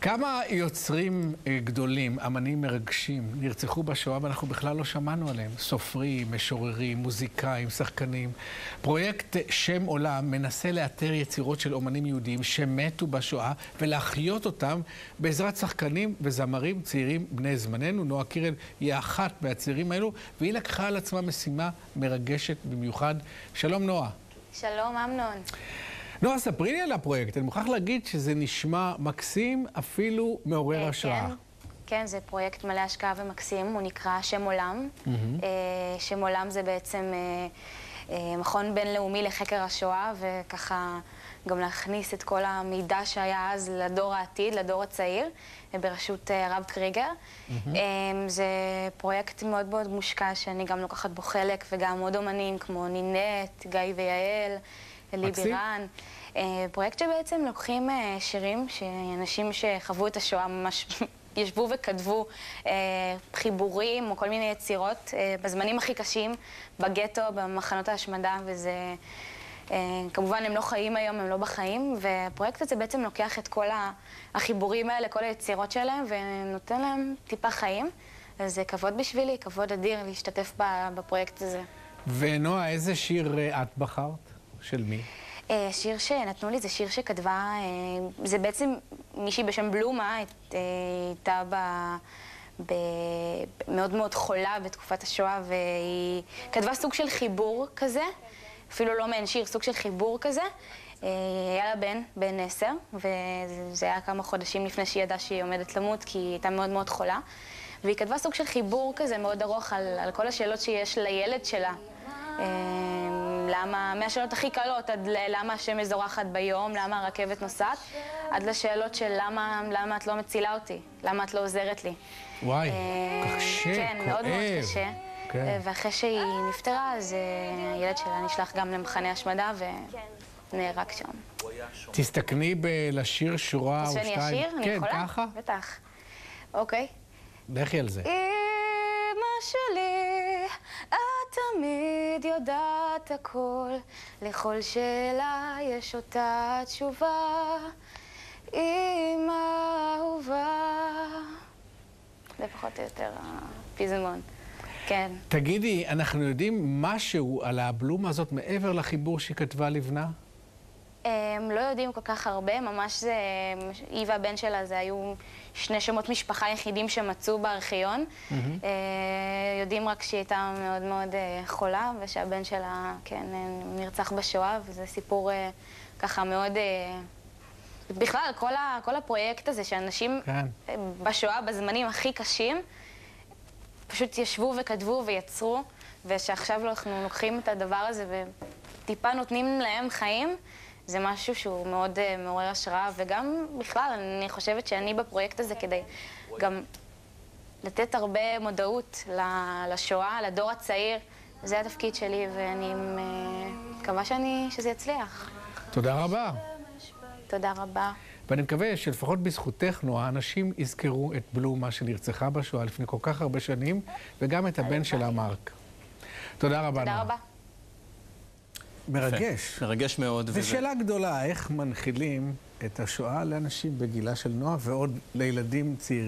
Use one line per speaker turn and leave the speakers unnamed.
כמה יוצרים גדולים, אמנים מרגשים, נרצחו בשואה ואנחנו בכלל לא שמענו עליהם. סופרים, משוררים, מוזיקאים, שחקנים. פרויקט שם עולם מנסה לאתר יצירות של אומנים יהודים שמתו בשואה ולהחיות אותם בעזרת שחקנים וזמרים צעירים בני זמננו. נועה קירל היא אחת מהצעירים האלו, והיא לקחה על עצמה משימה מרגשת במיוחד. שלום נועה.
שלום אמנון.
נועה, ספרי לי על הפרויקט. אני מוכרח להגיד שזה נשמע מקסים, אפילו מעורר השראה.
כן, זה פרויקט מלא השקעה ומקסים, הוא נקרא שם עולם. שם עולם זה בעצם מכון בינלאומי לחקר השואה, וככה גם להכניס את כל המידע שהיה אז לדור העתיד, לדור הצעיר, בראשות הרב קריגר. זה פרויקט מאוד מאוד מושקע, שאני גם לוקחת בו חלק, וגם עוד אומנים כמו נינט, גיא ויעל, אלי בירן. פרויקט שבעצם לוקחים שירים שאנשים שחוו את השואה ממש ישבו וכתבו חיבורים או כל מיני יצירות בזמנים הכי קשים, בגטו, במחנות ההשמדה, וזה כמובן הם לא חיים היום, הם לא בחיים, והפרויקט הזה בעצם לוקח את כל החיבורים האלה, כל היצירות שלהם, ונותן להם טיפה חיים. אז זה כבוד בשבילי, כבוד אדיר להשתתף בפרויקט הזה.
ונועה, איזה שיר את בחרת? של מי?
שיר שנתנו לי זה שיר שכתבה, זה בעצם מישהי בשם בלומה, הייתה מאוד מאוד חולה בתקופת השואה, והיא כתבה סוג של חיבור כזה, אפילו לא מעין שיר, סוג של חיבור כזה. היה לה בן 10, וזה היה כמה חודשים לפני שהיא ידעה שהיא עומדת למות, כי היא הייתה מאוד מאוד חולה. והיא כתבה סוג של חיבור כזה מאוד ארוך על כל השאלות שיש לילד שלה. למה, מהשאלות הכי קלות, עד למה השמש זורחת ביום, למה הרכבת נוסעת, עד לשאלות של למה את לא מצילה אותי, למה את לא עוזרת לי.
וואי, קשה,
כן, מאוד מאוד קשה. ואחרי שהיא נפטרה, אז הילד שלה נשלח גם למחנה השמדה ונהרג שם.
תסתכני לשיר שורה או שתיים.
שאני אשיר? אני יכולה?
כן, ככה?
בטח. אוקיי.
לכי על זה.
אמא שלי, את תמיד יודעת הכל, לכל שאלה יש אותה תשובה, אמא אהובה. זה פחות או יותר הפזמון. כן.
תגידי, אנחנו יודעים משהו על הבלומה הזאת מעבר לחיבור שהיא כתבה לבנה?
לא יודעים כל כך הרבה, ממש זה, היא והבן שלה זה היו שני שמות משפחה יחידים שמצאו בארכיון. יודעים רק שהיא הייתה מאוד מאוד חולה, ושהבן שלה, כן, נרצח בשואה, וזה סיפור ככה מאוד... בכלל, כל הפרויקט הזה שאנשים בשואה, בזמנים הכי קשים, פשוט ישבו וכתבו ויצרו, ושעכשיו אנחנו לוקחים את הדבר הזה וטיפה נותנים להם חיים, זה משהו שהוא מאוד מעורר השראה, וגם בכלל, אני חושבת שאני בפרויקט הזה כדי גם לתת הרבה מודעות לשואה, לדור הצעיר. זה התפקיד שלי, ואני מקווה שזה יצליח.
תודה רבה.
תודה רבה.
ואני מקווה שלפחות בזכותך, נועה, אנשים יזכרו את בלומה שנרצחה בשואה לפני כל כך הרבה שנים, וגם את הבן שלה, מרק. תודה רבה, נועה.
תודה רבה.
מרגש.
מרגש מאוד.
זו שאלה גדולה, איך מנחילים את השואה לאנשים בגילה של נועה ועוד לילדים צעירים.